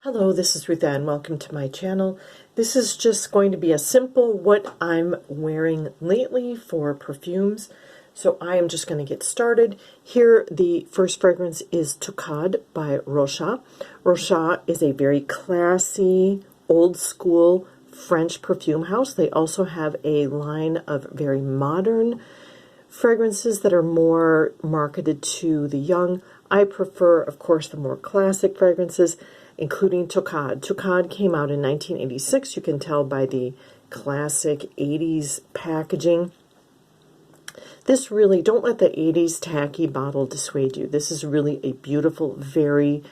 Hello, this is Ruth Ann. Welcome to my channel. This is just going to be a simple what I'm wearing lately for perfumes. So I am just going to get started. Here the first fragrance is Tocade by Rochas. Rochas is a very classy, old school French perfume house. They also have a line of very modern fragrances that are more marketed to the young. I prefer, of course, the more classic fragrances, including Takad. Takad came out in 1986. You can tell by the classic 80s packaging. This really, don't let the 80s tacky bottle dissuade you. This is really a beautiful, very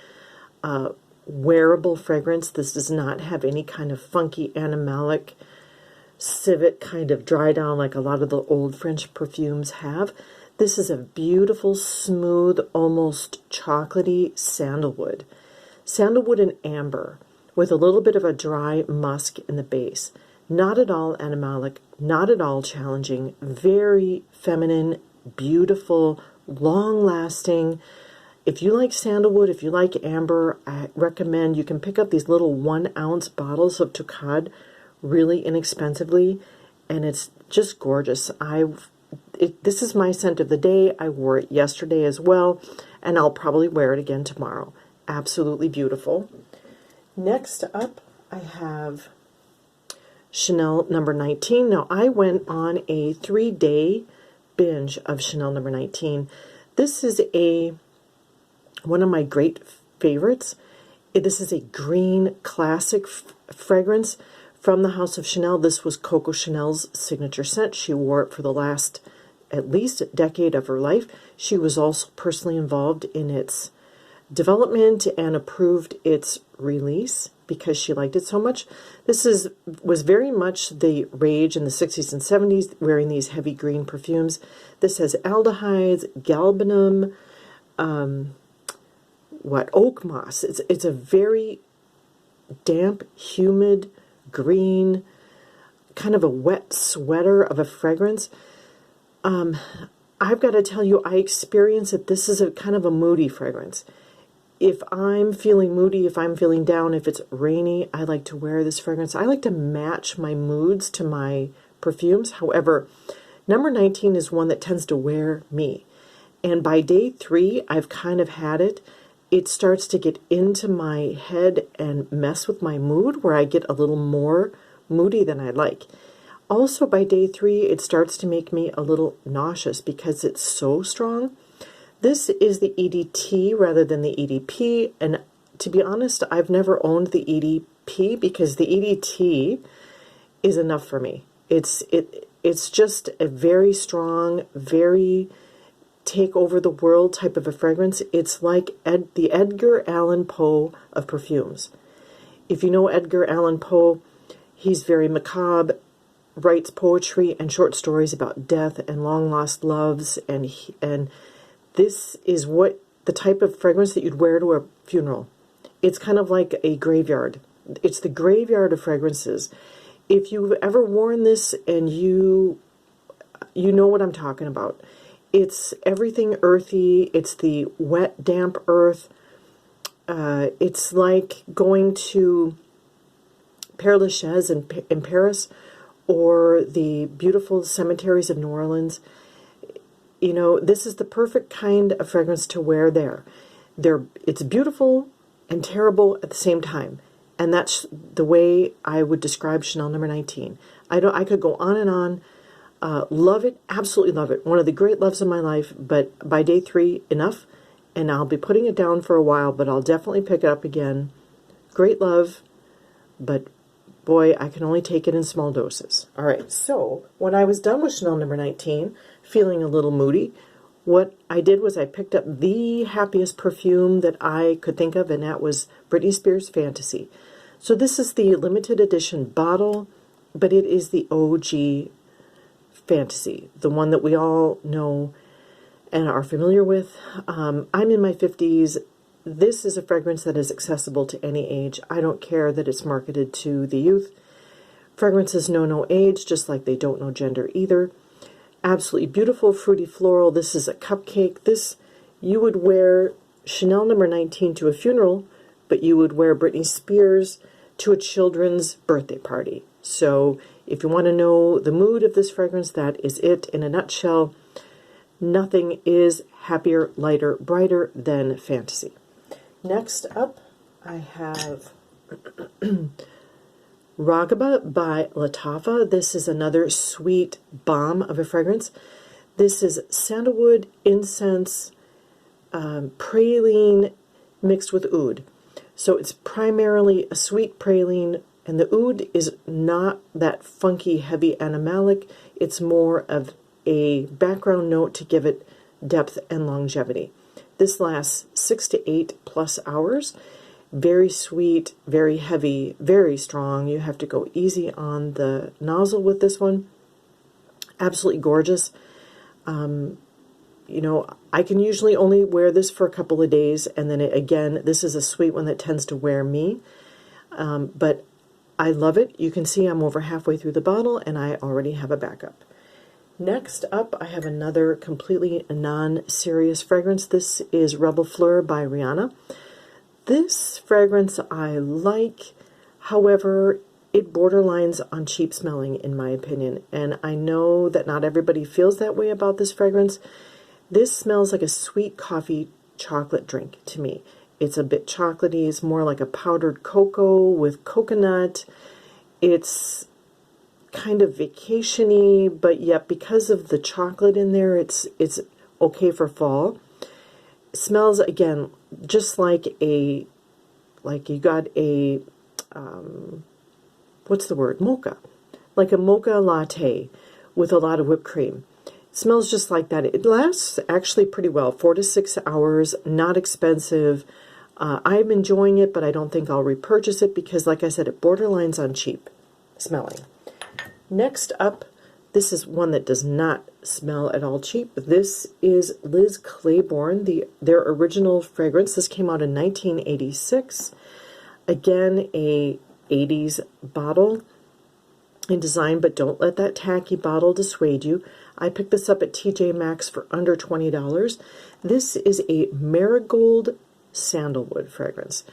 wearable fragrance. This does not have any kind of funky animalic civet kind of dry down like a lot of the old French perfumes have. This is a beautiful, smooth, almost chocolatey sandalwood. Sandalwood and amber with a little bit of a dry musk in the base. Not at all animalic, not at all challenging, very feminine, beautiful, long-lasting. If you like sandalwood, if you like amber, I recommend you can pick up these little 1-ounce bottles of Takad really inexpensively, and it's just gorgeous. This is my scent of the day. I wore it yesterday as well, and I'll probably wear it again tomorrow. Absolutely beautiful. Next up, I have Chanel number 19. Now, I went on a 3-day binge of Chanel number 19. This is one of my great favorites. This is a green classic fragrance from the House of Chanel. This was Coco Chanel's signature scent. She wore it for the last at least decade of her life. She was also personally involved in its development and approved its release because she liked it so much. This was very much the rage in the 60s and 70s, wearing these heavy green perfumes. This has aldehydes, galbanum, oak moss. It's a very damp, humid, green, kind of a wet sweater of a fragrance. I've got to tell you, I experience that this is a kind of a moody fragrance. If I'm feeling moody, if I'm feeling down, if it's rainy, I like to wear this fragrance. I like to match my moods to my perfumes. However, number 19 is one that tends to wear me. And by day 3, I've kind of had it. It starts to get into my head and mess with my mood, where I get a little more moody than I like. Also, by day 3, it starts to make me a little nauseous because it's so strong. This is the EDT rather than the EDP, and to be honest, I've never owned the EDP because the EDT is enough for me. It's just a very strong, very take over the world type of a fragrance. It's like the Edgar Allan Poe of perfumes. If you know Edgar Allan Poe, he's very macabre, writes poetry and short stories about death and long lost loves, and this is what the type of fragrance that you'd wear to a funeral. It's kind of like a graveyard. It's the graveyard of fragrances. If you've ever worn this and you know what I'm talking about. It's everything earthy. It's the wet, damp earth. It's like going to Père Lachaise in Paris, or the beautiful cemeteries of New Orleans. You know, this is the perfect kind of fragrance to wear there. It's beautiful and terrible at the same time. And that's the way I would describe Chanel number 19. I could go on and on. Love it, absolutely love it. One of the great loves of my life, but by day 3, enough. And I'll be putting it down for a while, but I'll definitely pick it up again. Great love, but boy, I can only take it in small doses. All right, so when I was done with Chanel number 19, feeling a little moody, what I did was I picked up the happiest perfume that I could think of, and that was Britney Spears Fantasy. So this is the limited edition bottle, but it is the OG Fantasy, the one that we all know and are familiar with. I'm in my 50s. This is a fragrance that is accessible to any age. I don't care that it's marketed to the youth. Fragrances know no age, just like they don't know gender either. Absolutely beautiful, fruity floral. This is a cupcake. You would wear Chanel number 19 to a funeral, but but you would wear Britney Spears to a children's birthday party. So if you want to know the mood of this fragrance, that is it in a nutshell. Nothing is happier, lighter, brighter than fantasy. Next up, I have Raghba by Lataffa. This is another sweet bomb of a fragrance. This is Sandalwood Incense, praline mixed with oud. So it's primarily a sweet praline, and the oud is not that funky, heavy animalic. It's more of a background note to give it depth and longevity. This lasts 6 to 8+ hours. Very sweet, very heavy, very strong. You have to go easy on the nozzle with this one. Absolutely gorgeous. You know, I can usually only wear this for a couple of days, and then again, this is a sweet one that tends to wear me. But I love it. You can see I'm over halfway through the bottle, and I already have a backup. Next up, I have another completely non-serious fragrance. This is Rebl Fleur by Rihanna. This fragrance I like, however, it borderlines on cheap smelling in my opinion, and I know that not everybody feels that way about this fragrance. This smells like a sweet coffee chocolate drink to me. It's a bit chocolatey. It's more like a powdered cocoa with coconut. It's kind of vacation-y, but yet because of the chocolate in there, it's okay for fall. It smells again just like you got a what's the word? Mocha. Like a mocha latte with a lot of whipped cream. It smells just like that. It lasts actually pretty well, 4 to 6 hours, not expensive. I'm enjoying it, but I don't think I'll repurchase it because, like I said, it borderlines on cheap smelling. Next up, this is one that does not smell at all cheap. This is Liz Claiborne, their original fragrance. This came out in 1986. Again, a 80s bottle in design, but don't let that tacky bottle dissuade you. I picked this up at TJ Maxx for under $20. This is a marigold sandalwood fragrance.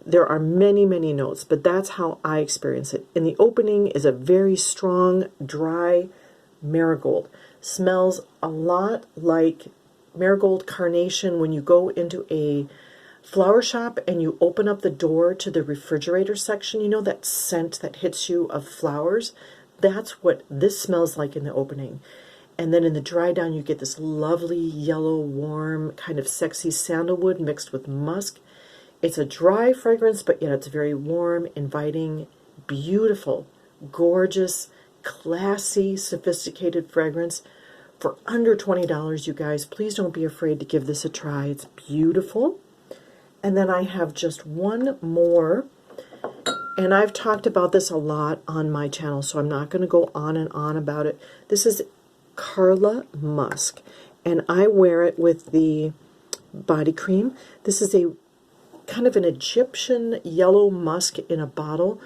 There are many, many notes, but that's how I experience it. In the opening is a very strong, dry marigold. Smells a lot like marigold carnation when you go into a flower shop and you open up the door to the refrigerator section. You know that scent that hits you of flowers? That's what this smells like in the opening. And then in the dry down, you get this lovely yellow, warm, kind of sexy sandalwood mixed with musk. It's a dry fragrance, but yet it's very warm, inviting, beautiful, gorgeous, classy, sophisticated fragrance. For under $20, you guys, please don't be afraid to give this a try. It's beautiful. And then I have just one more, and I've talked about this a lot on my channel, so I'm not going to go on and on about it. This is Carla Musk, and I wear it with the body cream. This is a kind of an Egyptian yellow musk in a bottle,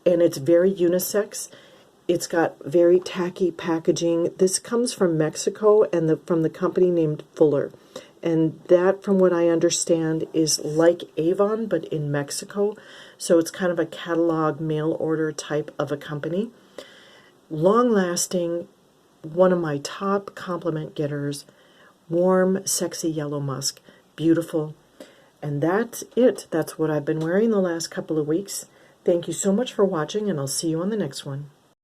and it's very unisex. It's got very tacky packaging. This comes from Mexico and from the company named Fuller. And that, from what I understand, is like Avon, but in Mexico. So it's kind of a catalog mail order type of a company. Long-lasting, one of my top compliment getters. Warm, sexy yellow musk. Beautiful. And that's it. That's what I've been wearing the last couple of weeks. Thank you so much for watching, and I'll see you on the next one.